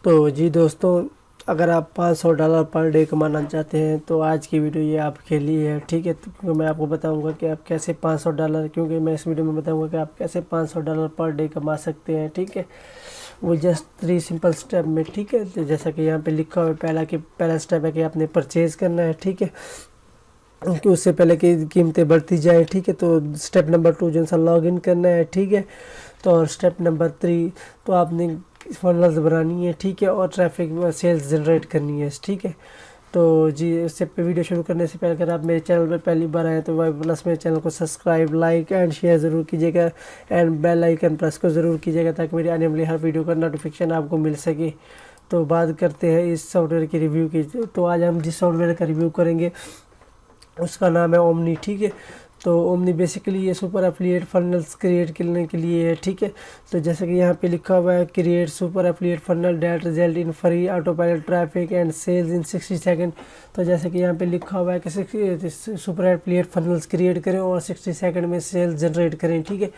तो जी दोस्तों, अगर आप $500 पर डे कमाना चाहते हैं तो आज की वीडियो ये आपके लिए है। ठीक है, तो क्योंकि मैं आपको बताऊंगा कि आप कैसे $500, क्योंकि मैं इस वीडियो में बताऊंगा कि आप कैसे $500 पर डे कमा सकते हैं। ठीक है, वो जस्ट 3 सिंपल स्टेप में। ठीक है, तो जैसा कि यहाँ पे लिखा हुआ है, पहला स्टेप है कि आपने परचेज़ करना है। ठीक है, क्योंकि उससे पहले कि कीमतें बढ़ती जाए। ठीक है, तो स्टेप नंबर 2 जो सा लॉग इन करना है। ठीक है, तो और स्टेप नंबर 3 तो आपने फनल्स बनानी है। ठीक है, और ट्रैफिक सेल्स जनरेट करनी है। ठीक है, तो जी इससे वीडियो शुरू करने से पहले अगर आप मेरे चैनल पर पहली बार आए तो वाई प्लस मेरे चैनल को सब्सक्राइब, लाइक एंड शेयर ज़रूर कीजिएगा एंड बेल आइकन प्रेस को ज़रूर कीजिएगा ताकि मेरी आने वाली हर वीडियो का नोटिफिकेशन आपको मिल सके। तो बात करते हैं इस सॉफ्टवेयर की रिव्यू की। तो आज हम जिस सॉफ्टवेयर का रिव्यू करेंगे उसका नाम है ओमनी। ठीक है, तो ओमनी बेसिकली ये सुपर एफिलिएट फनल्स क्रिएट करने के लिए है। ठीक है, तो जैसे कि यहाँ पे लिखा हुआ है, create super affiliate funnel that result in free autopilot traffic and sales in 60 second. तो जैसे कि यहाँ पे लिखा हुआ है कि सुपर एफिलिएट फनल्स क्रिएट करें और 60 सेकंड में सेल्स जनरेट करें। ठीक है,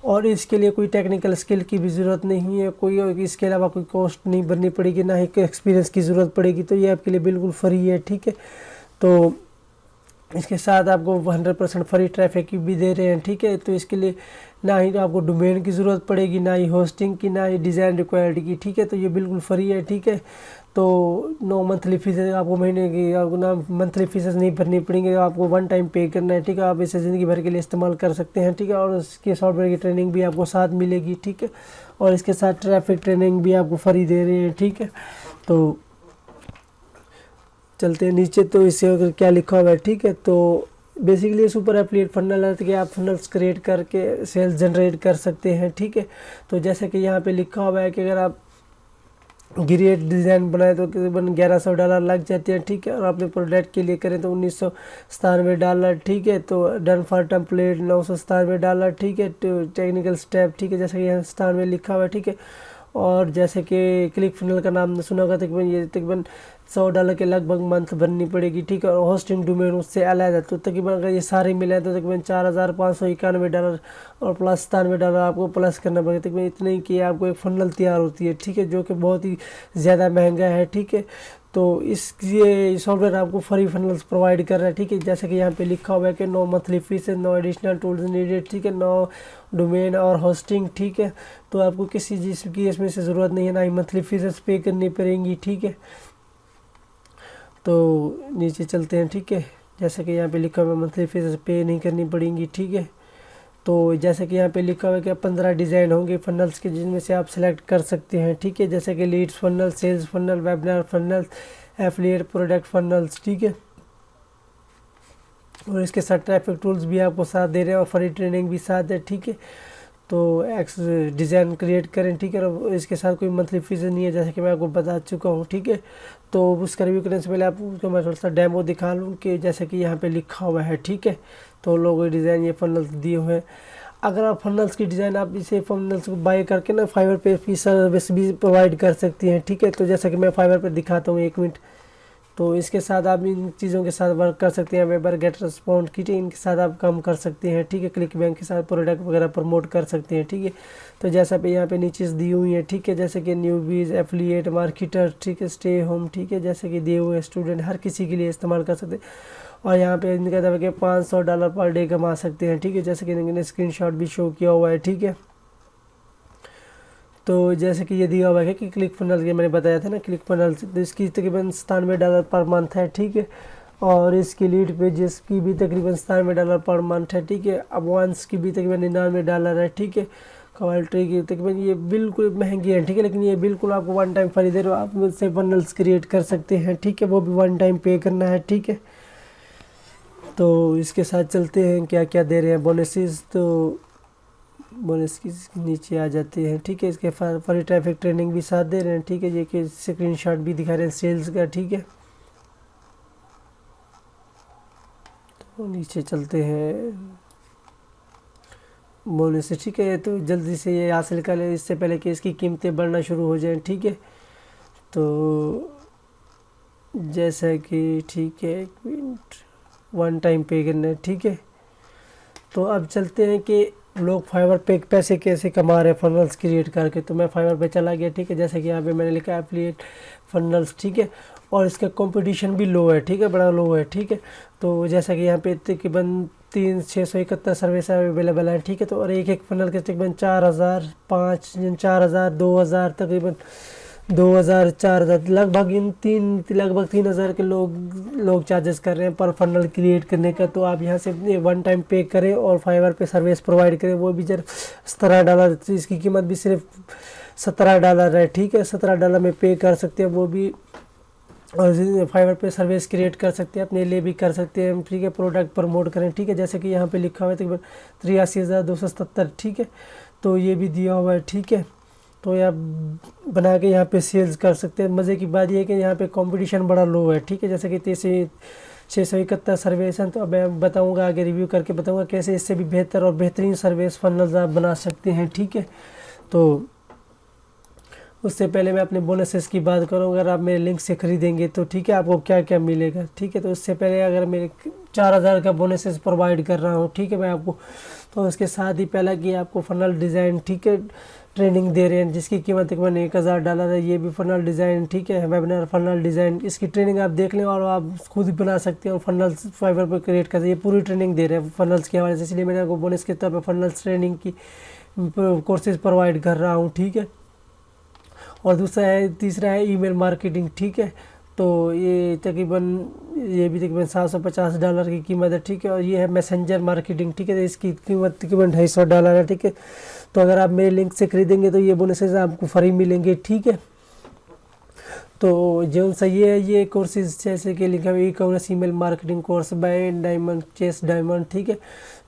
और इसके लिए कोई टेक्निकल स्किल की भी ज़रूरत नहीं है, कोई इसके अलावा कोई कॉस्ट नहीं भरनी पड़ेगी, ना ही एक्सपीरियंस की ज़रूरत पड़ेगी। तो ये आपके लिए बिल्कुल फ्री है। ठीक है, तो इसके साथ आपको 100% फ्री ट्रैफिक भी दे रहे हैं। ठीक है, तो इसके लिए ना ही आपको डोमेन की ज़रूरत पड़ेगी, ना ही होस्टिंग की, ना ही डिज़ाइन रिक्वायर्ड की। ठीक है, तो ये बिल्कुल फ्री है। ठीक है, तो नो मंथली फीस आपको महीने की, आपको ना मंथली फीसेस नहीं भरनी पड़ेंगे, आपको वन टाइम पे करना है। ठीक है, आप इसे ज़िंदगी भर के लिए इस्तेमाल कर सकते हैं। ठीक है, और इसके सॉफ्टवेयर की ट्रेनिंग भी आपको साथ मिलेगी। ठीक है, और इसके साथ ट्रैफिक ट्रेनिंग भी आपको फ्री दे रहे हैं। ठीक है, तो चलते हैं नीचे। तो इससे अगर क्या लिखा हुआ है। ठीक है, तो बेसिकली सुपर एफिलिएट फनल है कि आप फनल्स क्रिएट करके सेल्स जनरेट कर सकते हैं। ठीक है, तो जैसे कि यहाँ पे लिखा हुआ है कि अगर आप क्रिएट डिज़ाइन बनाए तो तकरीबन $1100 लग जाते हैं। ठीक है, और अपने प्रोडक्ट के लिए करें तो $1997। ठीक है, तो डन फॉर टेम्पलेट $997। ठीक है, तो टेक्निकल स्टेप। ठीक है, जैसे कि यहाँ 97 लिखा हुआ है। ठीक है, और जैसे कि क्लिक फनल का नाम सुना होगा, तकरीबन ये तकरीबन $100 के लगभग मंथ भरनी पड़ेगी। ठीक है, और होस्टिंग डोमेन उससे अलग है। तो तकरीबन अगर ये सारे मिले तो तकरीबन $4591 और प्लस $97 आपको प्लस करना पड़ेगा। तकरीबन इतने ही कि आपको एक फनल तैयार होती है। ठीक है, जो कि बहुत ही ज़्यादा महंगा है। ठीक है, तो ये सॉफ्टवेयर आपको फ्री फनल्स प्रोवाइड कर रहा है। ठीक है, जैसे कि यहाँ पे लिखा हुआ है कि नो मंथली फीस है, नो एडिशनल टूल्स नीडेड। ठीक है, नो डोमेन और होस्टिंग। ठीक है, तो आपको किसी चीज़ की इसमें से ज़रूरत नहीं है, ना ही मंथली फीसेस पे करनी पड़ेंगी। ठीक है, तो नीचे चलते हैं। ठीक है, जैसे कि यहाँ पे लिखा हुआ है मंथली फीस पे नहीं करनी पड़ेंगी। ठीक है, तो जैसे कि यहाँ पे लिखा हुआ है कि 15 डिज़ाइन होंगे फनल्स के, जिनमें से आप सेलेक्ट कर सकते हैं। ठीक है, जैसे कि leads funnel, sales funnel, webinar funnel, affiliate product funnels. ठीक है, और इसके साथ ट्रैफिक टूल्स भी आपको साथ दे रहे हैं और फ्री ट्रेनिंग भी साथ है। ठीक है, तो एक्स डिज़ाइन क्रिएट करें। ठीक है, और इसके साथ कोई मंथली फीस नहीं है, जैसे कि मैं आपको बता चुका हूँ। ठीक है, तो उसका रिव्यू करने से पहले आपको मैं थोड़ा सा डेमो दिखा लूँ कि जैसे कि यहाँ पे लिखा हुआ है। ठीक है, तो लोगो डिज़ाइन ये फनल्स दिए हुए हैं। अगर आप फनल्स की डिज़ाइन आप इसे फनल्स को बाय करके ना फाइवर पे की सर्विस भी प्रोवाइड कर सकती हैं। ठीक है, तो जैसा कि मैं फाइवर पे दिखाता हूँ, 1 मिनट। तो इसके साथ आप इन चीज़ों के साथ वर्क कर सकते हैं। वेबर, गेट रेस्पॉन्ड की इनके साथ आप काम कर सकते हैं। ठीक है, क्लिक बैंक के साथ प्रोडक्ट वगैरह प्रमोट कर सकते हैं। ठीक है, तो जैसा पे यहाँ पे नीचे दी हुई है। ठीक है, जैसे कि न्यूबीज, एफिलिएट मार्केटर, ठीक है, स्टे होम। ठीक है, जैसे कि दिए हुए स्टूडेंट हर किसी के लिए इस्तेमाल कर सकते हैं। और यहाँ पे इनका दवा कि $500 पर डे कमा सकते हैं। ठीक है, जैसे कि इन्होंने स्क्रीनशॉट भी शो किया हुआ है। ठीक है, तो जैसे कि ये दिया हुआ है कि क्लिक फनल, ये मैंने बताया था ना, क्लिक फनल, तो इसकी तकरीबन $97 पर मंथ है। ठीक है, और इसकी लीड पेजेस की भी तकरीबन $97 पर मंथ है। ठीक है, अडवांस की भी तकरीबन $99 है। ठीक है, क्वालिटी की तकरीबन ये बिल्कुल महंगी है। ठीक है, लेकिन ये बिल्कुल आपको वन टाइम फ्री दे रहे हो, आप मुझसे फनल्स क्रिएट कर सकते हैं। ठीक है, वो भी वन टाइम पे करना है। ठीक है, तो इसके साथ चलते हैं क्या क्या दे रहे हैं बोनसेस। तो बोनस की नीचे आ जाते हैं। ठीक है, इसके फ्री ट्रैफिक ट्रेनिंग भी साथ दे रहे हैं। ठीक है, ये कि स्क्रीनशॉट भी दिखा रहे हैं सेल्स का। ठीक है, तो नीचे चलते हैं बोनस से। ठीक है, तो जल्दी से ये हासिल कर लें इससे पहले कि इसकी कीमतें बढ़ना शुरू हो जाएं। ठीक है, तो जैसा कि ठीक है, 1 मिनट वन टाइम पे करना है। ठीक है, तो अब चलते हैं कि लोग फाइवर पे पैसे कैसे कमा रहे हैं फनल्स क्रिएट करके। तो मैं फाइवर पे चला गया, ठीक है। जैसे कि यहाँ पे मैंने लिखा एफिलिएट फनल्स, ठीक है। और इसका कंपटीशन भी लो है, ठीक है, बड़ा लो है, ठीक है। तो जैसा कि यहाँ पे तकरीबन 671 सर्विस अवेलेबल है, ठीक है। तो और एक फनल के तकरीबन 4000, 4000, 2000, तकरीबन 2000, 4000, लगभग 3000 के लोग चार्जेस कर रहे हैं पर फनल क्रिएट करने का। तो आप यहाँ से वन टाइम पे करें और फाइवर पे सर्विस प्रोवाइड करें, वो भी जब $17, इसकी कीमत भी सिर्फ $17 है, ठीक है। $17 में पे कर सकते हैं, वो भी और फाइवर पे सर्विस क्रिएट कर सकते हैं, अपने लिए भी कर सकते हैं, ठीक है। प्रोडक्ट प्रमोट करें, ठीक है। जैसे कि यहाँ पे लिखा हुआ है तकरीबन 83,277, ठीक है। तो ये भी दिया हुआ है, ठीक है। तो ये आप बना के यहाँ पे सेल्स कर सकते हैं। मज़े की बात ये है कि यहाँ पे कंपटीशन बड़ा लो है, ठीक है। जैसे कि 671 सर्विस हैं। तो अब मैं बताऊँगा आगे, रिव्यू करके बताऊँगा कैसे इससे भी बेहतर और बेहतरीन सर्विस फनल्स आप बना सकते हैं, ठीक है। तो उससे पहले मैं अपने बोनसेस की बात करूँ, अगर आप मेरे लिंक से ख़रीदेंगे तो ठीक है, आपको क्या क्या मिलेगा, ठीक है। तो उससे पहले अगर मेरे 4000 का बोनसेस प्रोवाइड कर रहा हूँ, ठीक है, मैं आपको, तो उसके साथ ही पहला कि आपको फनल डिज़ाइन, ठीक है, ट्रेनिंग दे रहे हैं जिसकी कीमत तकरीबन $1000 है। ये भी फनल डिज़ाइन, ठीक है, वेबिनार फनल डिज़ाइन, इसकी ट्रेनिंग आप देख लें और आप खुद ही बना सकते हैं और फनल्स फाइवर पर क्रिएट कर सकते हैं। ये पूरी ट्रेनिंग दे रहे हैं फनल्स के हवाले से, इसलिए मैंने आपको बोनस के तौर पर फनल्स ट्रेनिंग की कोर्सेज प्रोवाइड कर रहा हूँ, ठीक है। और तीसरा है ईमेल मार्केटिंग, ठीक है। तो ये भी तकरीबन $750 की कीमत है, ठीक है। और ये है मैसेंजर मार्केटिंग, ठीक है। तो इसकी कीमत तकरीबन $250 है, ठीक है। तो अगर आप मेरे लिंक से खरीदेंगे तो ये बोनसेस आपको फ्री मिलेंगे, ठीक है। तो जो सही है ये कोर्सेज, जैसे कि लिखा हुआ ecommerce email marketing course by diamond chase diamond, ठीक है।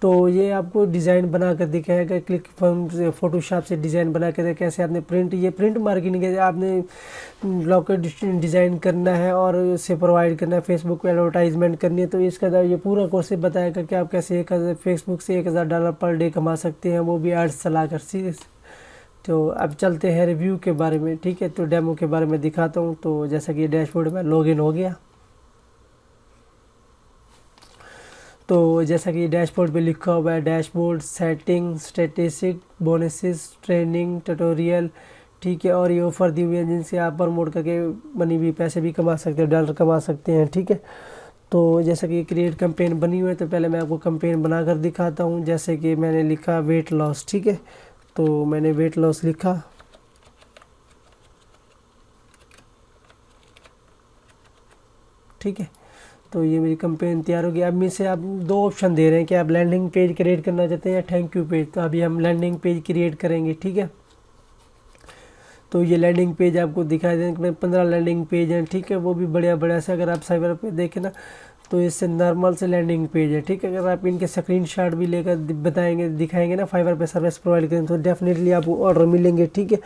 तो ये आपको डिज़ाइन बना कर दिखाएगा, क्लिक फॉर्म से फोटोशॉप से डिज़ाइन बना कर कैसे आपने प्रिंट मार्केटिंग है, आपने ब्लॉग का डिज़ाइन करना है और उसे प्रोवाइड करना है, फेसबुक पे एडवर्टाइजमेंट करनी है। तो इसका ये पूरा कोर्स बताएगा कि आप कैसे फेसबुक से $1000 पर डे कमा सकते हैं, वो भी एड्स चला कर सीरीज। तो अब चलते हैं रिव्यू के बारे में, ठीक है। तो डेमो के बारे में दिखाता हूँ। तो जैसा कि डैशबोर्ड में लॉगिन हो गया, तो जैसा कि डैशबोर्ड पे लिखा हुआ है dashboard setting statistic bonuses training tutorial, ठीक है। और ये ऑफर दी हुई है जिनसे आप प्रमोट करके मनी भी पैसे भी कमा सकते हैं, डॉलर कमा सकते हैं, ठीक है। तो जैसा कि क्रिएट कैंपेन बनी हुई है, तो पहले मैं आपको कैंपेन बनाकर दिखाता हूँ। जैसे कि मैंने लिखा वेट लॉस, ठीक है। तो मैंने वेट लॉस लिखा, ठीक है। तो ये मेरी कैंपेन तैयार हो गई। अब मैं से आप दो ऑप्शन दे रहे हैं कि आप लैंडिंग पेज क्रिएट करना चाहते हैं या थैंक यू पेज। तो अभी हम लैंडिंग पेज क्रिएट करेंगे, ठीक है। तो ये लैंडिंग पेज आपको दिखाई देंगे, 15 लैंडिंग पेज हैं, ठीक है। वो भी बढ़िया से अगर आप साइबर पे देखें ना, तो इससे नॉर्मल से लैंडिंग पेज है, ठीक है। अगर आप इनके स्क्रीनशॉट भी लेकर दिखाएंगे ना फाइवर पे सर्विस प्रोवाइड करें, तो डेफिनेटली आपको ऑर्डर मिलेंगे, ठीक है।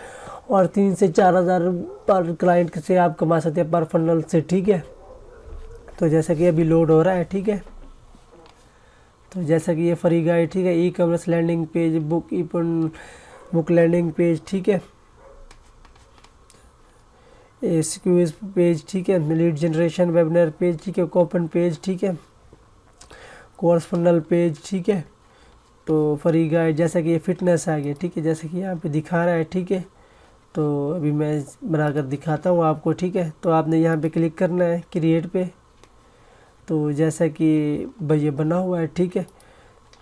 और 3 से 4000 पर क्लाइंट से आप कमा सकते हैं पर फनल से, ठीक है। तो जैसा कि अभी लोड हो रहा है, ठीक है। तो जैसा कि ये फ्री गाइड, ठीक है, ecommerce landing page, book landing page, ठीक है, एसक्यूएस पेज, ठीक है, लीड जनरेशन वेबिनार पेज, ठीक है, कूपन पेज, ठीक है, कोर्स फनल पेज, ठीक है। तो फ्री गाइड, जैसा कि ये फिटनेस आ गया, ठीक है, जैसे कि यहाँ पे दिखा रहा है, ठीक है। तो अभी मैं बनाकर दिखाता हूँ आपको, ठीक है। तो आपने यहाँ पे क्लिक करना है क्रिएट पे। तो जैसा कि ये बना हुआ है, ठीक है।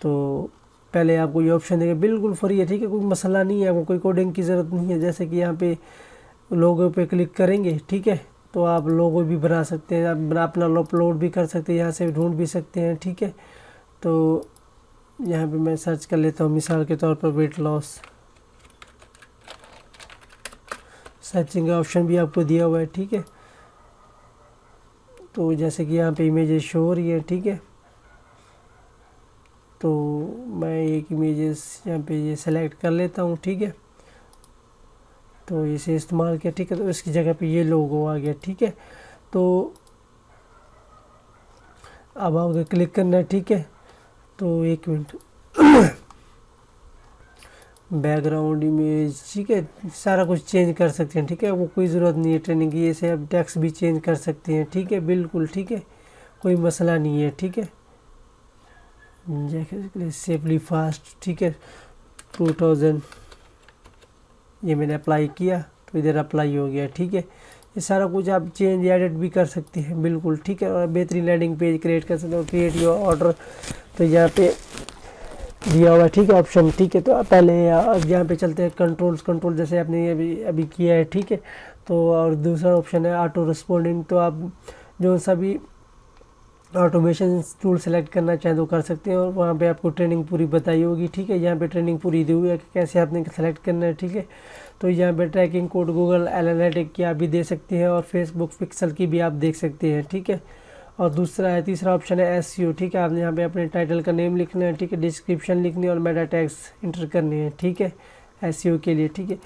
तो पहले आपको ये ऑप्शन देगा, बिल्कुल फ्री है, ठीक है, कोई मसला नहीं है, आपको कोई कोडिंग की ज़रूरत नहीं है। जैसे कि यहाँ पे लोगो पे क्लिक करेंगे, ठीक है, तो आप लोगो भी बना सकते हैं, आप अपना अपलोड भी कर सकते हैं, यहाँ से ढूंढ भी सकते हैं, ठीक है। तो यहाँ पे मैं सर्च कर लेता हूँ मिसाल के तौर पर वेट लॉस, सर्चिंग का ऑप्शन भी आपको दिया हुआ है, ठीक है। तो जैसे कि यहाँ पे इमेजेस शो हो रही है, ठीक है। तो मैं एक इमेजेस यहाँ पे ये सेलेक्ट कर लेता हूँ, ठीक है। तो इसे इस्तेमाल किया, ठीक है। तो इसकी जगह पे ये लोगो आ गया, ठीक है। तो अब आगे क्लिक करना है, ठीक है। तो एक मिनट, बैकग्राउंड इमेज, ठीक है, सारा कुछ चेंज कर सकते हैं, ठीक है। वो कोई ज़रूरत नहीं है ट्रेनिंग की, ऐसे आप टेक्स्ट भी चेंज कर सकते हैं, ठीक है, बिल्कुल, ठीक है, कोई मसला नहीं है, ठीक है। जैसे सेफली फास्ट, ठीक है, 2000, ये मैंने अप्लाई किया तो इधर अप्लाई हो गया। ठीक है, ये सारा कुछ आप चेंज एडिट भी कर सकते हैं बिल्कुल। ठीक है, और बेहतरीन लैंडिंग पेज क्रिएट कर सकते हो, क्रिएट योर ऑर्डर, तो यहाँ पे दिया हुआ है। ठीक है, ऑप्शन। ठीक है, तो पहले यहाँ पे चलते हैं कंट्रोल जैसे आपने अभी किया है। ठीक है, तो और दूसरा ऑप्शन है ऑटो रिस्पॉन्डिंग, तो आप जो सा भी ऑटोमेशन टूल सेलेक्ट करना चाहें तो कर सकते हैं, और वहाँ पे आपको ट्रेनिंग पूरी बताई होगी। ठीक है, यहाँ पे ट्रेनिंग पूरी दी हुई है कि कैसे आपने सेलेक्ट करना है। ठीक है, तो यहाँ पे ट्रैकिंग कोड गूगल एनालिटिक की आप भी दे सकते हैं, और फेसबुक पिक्सल की भी आप देख सकते हैं। ठीक है, और तीसरा ऑप्शन है एसईओ। ठीक है, आपने यहाँ पे अपने टाइटल का नेम लिखना है। ठीक है, डिस्क्रिप्शन लिखनी है और मेटा टैग्स इंटर करने हैं। ठीक है, एसईओ के लिए। ठीक है,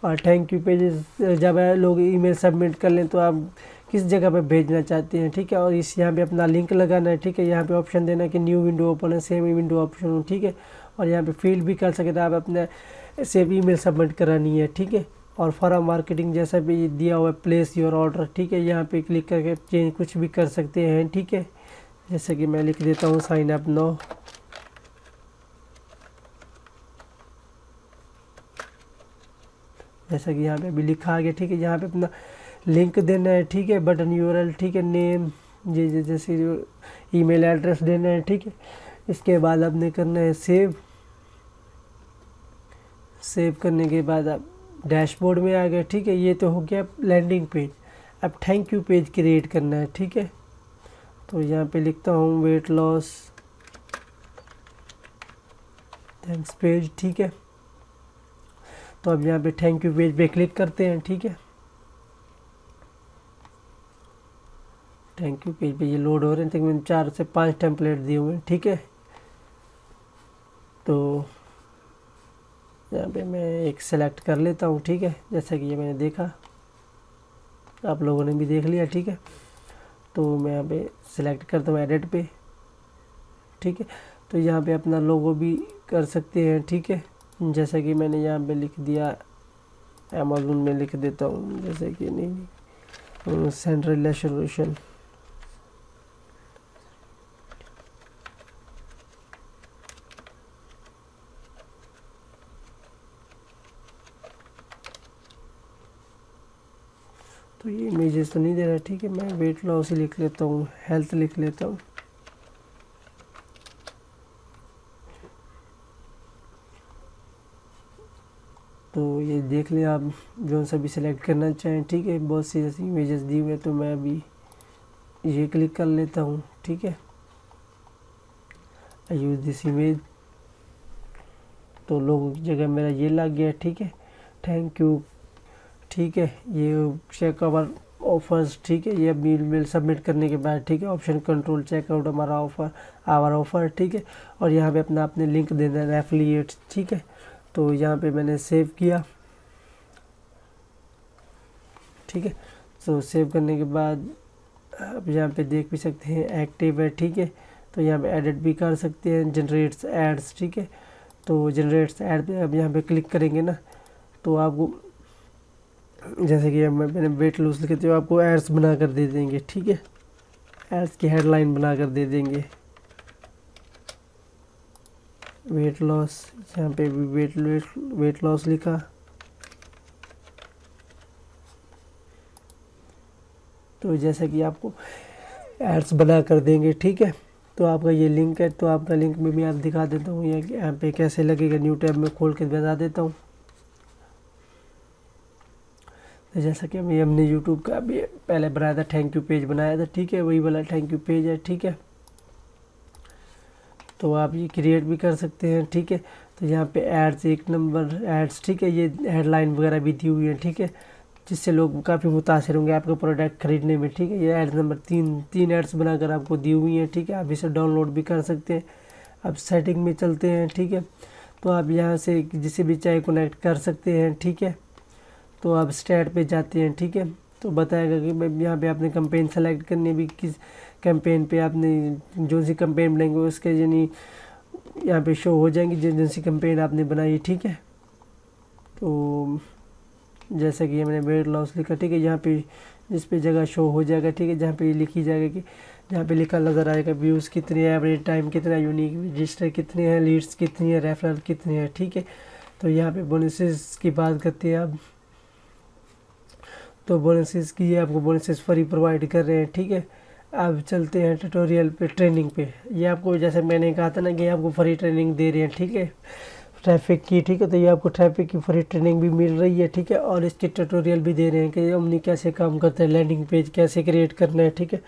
और थैंक यू पेजेस जब लोग ईमेल सबमिट कर लें तो आप किस जगह पे भेजना चाहते हैं। ठीक है, और इस यहाँ पे अपना लिंक लगाना है। ठीक है, यहाँ पे ऑप्शन देना है कि न्यू विंडो ओपन है, सेम विंडो ऑप्शन हो। ठीक है, और यहाँ पे फील्ड भी कर सकते हैं, आप अपने सेव ईमेल सबमिट करानी है। ठीक है, और फॉरम मार्केटिंग जैसा भी दिया हुआ है, प्लेस योर ऑर्डर। ठीक है, यहाँ पे क्लिक करके चेंज कुछ भी कर सकते हैं। ठीक है, जैसे कि मैं लिख देता हूँ साइन अप नाउ। जैसा कि यहाँ पे भी लिखा आ गया। ठीक है, यहाँ पे अपना लिंक देना है। ठीक है, बटन यूआरएल। ठीक है, नेम जैसे ईमेल एड्रेस देना है। ठीक है, इसके बाद आपने करना है सेव करने के बाद आप डैशबोर्ड में आ गए। ठीक है, ये तो हो गया लैंडिंग पेज। अब थैंक यू पेज क्रिएट करना है। ठीक है, तो यहाँ पे लिखता हूँ वेट लॉस थैंक्स पेज। ठीक है, तो अब यहाँ पे थैंक यू पेज पे क्लिक करते हैं। ठीक है, थैंक यू पेज पे ये लोड हो रहे हैं। तकरीबन 4 से 5 टेम्पलेट दिए हुए हैं। ठीक है, तो यहाँ पे मैं एक सेलेक्ट कर लेता हूँ। ठीक है, जैसा कि ये मैंने देखा, आप लोगों ने भी देख लिया। ठीक है, तो मैं यहाँ पे सेलेक्ट करता हूँ एडिट पे। ठीक है, तो यहाँ पे अपना लोगो भी कर सकते हैं। ठीक है, जैसा कि मैंने यहाँ पे लिख दिया, अमेज़न में लिख देता हूँ, जैसे कि नहीं सेंट्रल रेजोल्यूशन। तो ये इमेजेस तो नहीं दे रहा। ठीक है, मैं वेट लॉस ही लिख लेता हूँ, हेल्थ लिख लेता हूँ। तो ये देख लें आप जो सा भी सिलेक्ट करना चाहें। ठीक है, बहुत सी ऐसी इमेजेस दी हुई है, तो मैं अभी ये क्लिक कर लेता हूँ। ठीक है, आई यूज़ दिस इमेज, तो लोगों की जगह मेरा ये लग गया। ठीक है, थैंक यू। ठीक है, ये चेक आवर ऑफर्स। ठीक है, ये अभी मेल सबमिट करने के बाद। ठीक है, ऑप्शन कंट्रोल चेकआउट हमारा आवर ऑफर। ठीक है, और यहाँ पे अपना आपने लिंक देना है एफिलिएट। ठीक है, तो यहाँ पे मैंने सेव किया। ठीक है, तो सेव करने के बाद अब यहाँ पे देख भी सकते हैं एक्टिव है। ठीक है, तो यहाँ पे एडिट भी कर सकते हैं, जनरेट्स एड्स। ठीक है, तो जनरेट्स एड पे अब यहाँ पे क्लिक करेंगे ना, तो आपको जैसे कि मैंने वेट लूज लिखे थे, आपको एड्स बना कर दे देंगे। ठीक है, एड्स की हेडलाइन बना कर दे देंगे, वेट लॉस। यहाँ पे भी वेट लॉस लिखा। तो जैसा कि आपको एड्स बना कर देंगे। ठीक है, तो आपका ये लिंक है, तो आपका लिंक में भी आप दिखा देता हूँ, यहाँ पे कैसे लगेगा, न्यू टैब में खोल के बता देता हूँ। तो जैसा कि हमने यूट्यूब का भी पहले बनाया था, थैंक यू पेज बनाया था। ठीक है, वही वाला थैंक यू पेज है। ठीक है, तो आप ये क्रिएट भी कर सकते हैं। ठीक है, तो यहाँ पे एड्स 1 नंबर एड्स। ठीक है, ये हेडलाइन वगैरह भी दी हुई है। ठीक है, जिससे लोग काफ़ी मुतासिर होंगे आपका प्रोडक्ट खरीदने में। ठीक है, ये एड्स नंबर 3 एड्स बनाकर आपको दी हुई हैं। ठीक है, आप इसे डाउनलोड भी कर सकते हैं। अब सेटिंग में चलते हैं। ठीक है, तो आप यहाँ से जिसे भी चाहे कनेक्ट कर सकते हैं। ठीक है, तो आप स्टार्ट पे जाते हैं। ठीक है, तो बताएगा कि यहाँ पे आपने कैंपेन सेलेक्ट करनी है, भी किस कैंपेन पे आपने जो सी कैंपेन बनाएंगे उसके यानी यहाँ पे शो हो जाएंगी जिन सी कैंपेन आपने बनाई। ठीक है, तो जैसा कि मैंने वेट लॉस लिखा। ठीक है, यहाँ पे जिस पे जगह शो हो जाएगा। ठीक है, जहाँ पे लिखी जाएगा कि जहाँ पे लिखा नज़र आएगा व्यूज़ कितने हैं, एवरेज टाइम कितना है, यूनिक रजिस्टर कितने हैं, लीड्स कितनी है, रेफरल कितने हैं। ठीक है, तो यहाँ पे बोनसेस की बात करते हैं आप, तो बोनसेस की ये आपको बोनसेस फ्री प्रोवाइड कर रहे हैं, ठीक है। अब चलते हैं ट्यूटोरियल पे, ट्रेनिंग पे। ये आपको जैसे मैंने कहा था ना कि आपको फ्री ट्रेनिंग दे रहे हैं, ठीक है, ट्रैफिक की, ठीक है। तो ये आपको ट्रैफिक की फ्री ट्रेनिंग भी मिल रही है, ठीक है, और इसके ट्यूटोरियल भी दे रहे हैं कि ओमनी कैसे काम करता है, लैंडिंग पेज कैसे क्रिएट करना है, ठीक है।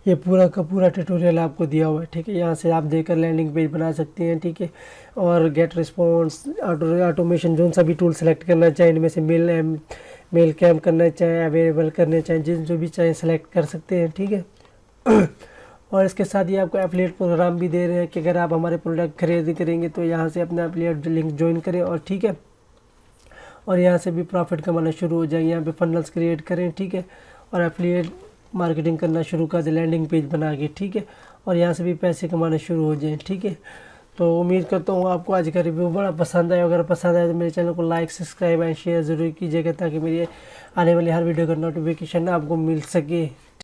ये पूरा का पूरा ट्यूटोरियल आपको दिया हुआ है, ठीक है। यहाँ से आप देकर लैंडिंग पेज बना सकते हैं, ठीक है। और गेट रिस्पॉन्स, ऑटोमेशन, जो सा भी टूल सेलेक्ट करना चाहें, इनमें से मेल कैम करना चाहें, अवेलेबल करना चाहें, जिन जो भी चाहें सेलेक्ट कर सकते हैं, ठीक है। और इसके साथ ही आपको एफिलिएट प्रोग्राम भी दे रहे हैं कि अगर आप हमारे प्रोडक्ट खरीद करेंगे तो यहाँ से अपना एफिलिएट लिंक ज्वाइन करें, और ठीक है, और यहाँ से भी प्रॉफिट कमाना शुरू हो जाएंगे। यहाँ पे फनल्स क्रिएट करें, ठीक है, और एफिलिएट मार्केटिंग करना शुरू कर दे लैंडिंग पेज बना के, ठीक है, और यहाँ से भी पैसे कमाना शुरू हो जाएँ, ठीक है। तो उम्मीद करता हूँ आपको आज का रिव्यू बड़ा पसंद आया। अगर पसंद आया तो मेरे चैनल को लाइक, सब्सक्राइब एंड शेयर ज़रूर कीजिएगा, ताकि मेरी आने वाली हर वीडियो का नोटिफिकेशन आपको मिल सके।